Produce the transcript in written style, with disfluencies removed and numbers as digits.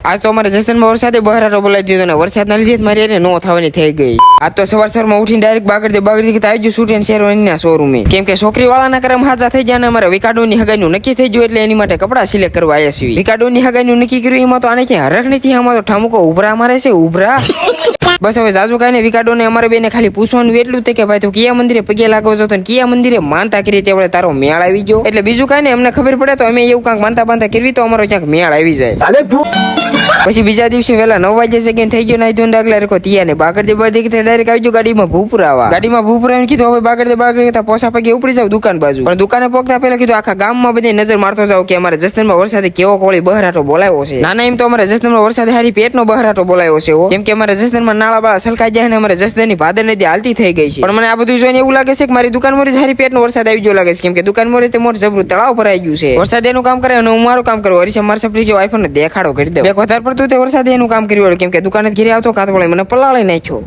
આજ તો અમારે જસદણમાં વરસાદે બહારાટો બોલાવી દીધો ને વરસાદના લીધે મારી એને નો થવાની થઈ ગઈ. આજ તો સવારમાં ઉઠીને ડાયરેક્ટ બાગડતી આવી ગયું શૂટ એન્ડ શેરવાનીના શોરૂમે. કેમ કે છોકરી વાળાના કરમ હાજા થઈ ગયા ને અમારે વિકાડોની હગાઈનું નક્કી થઈ ગયું એટલે એની માટે કપડા સિલેક્ટ કરવા આવ્યા છીએ. વિકાડોની હગાઈનું નક્કી કર્યું એમાં તો આને ક્યાં હરખ નથી, આમાં તો ઠામુકો ઉભરા મારે છે ઉભરા. બસ હવે જાજુ કાંઈ ને વિકાડો ને અમારે બેને ખાલી પૂછવાનું એટલું કે ભાઈ તું કયા મંદિરે પગે લાગવો છો તો કયા મંદિરે માનતા કરી તે તારો મેળ આવી ગયો. એટલે બીજું કાંઈ ને અમને ખબર પડે તો અમે એવું કાંઈક માનતા બાંધતા કરવી તો અમારો ક્યાંક મેળ આવી જાય. પછી બીજા દિવસે વહેલા 9 વાગે સેકન્ડ થઈ ગયો નાઈ ધોન ડાગલા રેખો તિયા ને બાગડે બળદે ડાયરેક્ટ આવી ગયો ગાડીમાં ભૂપુરાવા. ગાડીમાં ભૂપુરાવીને કીધું હવે બાગડે પોસા પગે ઉપડી જાવ દુકાન બાજુ. પણ દુકાને પોગતા પહેલા કીધું આખા ગામમાં બધી નજર મારતો જાવ કે અમારે જસદણમાં વરસાદે કેવો કોળી બહારાટો બોલાવ્યો છે. નાના એમ તો અમારે જસદણમાં વરસાદે હારી પેટનો બહારાટો બોલાવ્યો છે. કેમ કે અમારે જસદણમાં નાળા બાળા સલકાઈ જાય ને અમારે જસદણની ભાદર નદી હાલતી થઈ ગઈ છે. પણ મને આ બધું જોઈને એવું લાગે છે કે મારી દુકાન મોરી હારી પેટનો વરસાદ આવી ગયો લાગે છે. કેમ કે દુકાન મોરી તે મોટું જબરું તળાવ ભરાઈ ગયું છે. વરસાદ એનું કામ કરે અને હું મારું કામ કરું. હરીશ મારા સપરી જો આઈફોન ને દેખાડો કરી દે. વધારે પડતું તે વરસાદ એનું કામ કર્યું કેમ કે દુકાને ઘેરે આવતો કાં તો મને પલાળી નાખ્યો.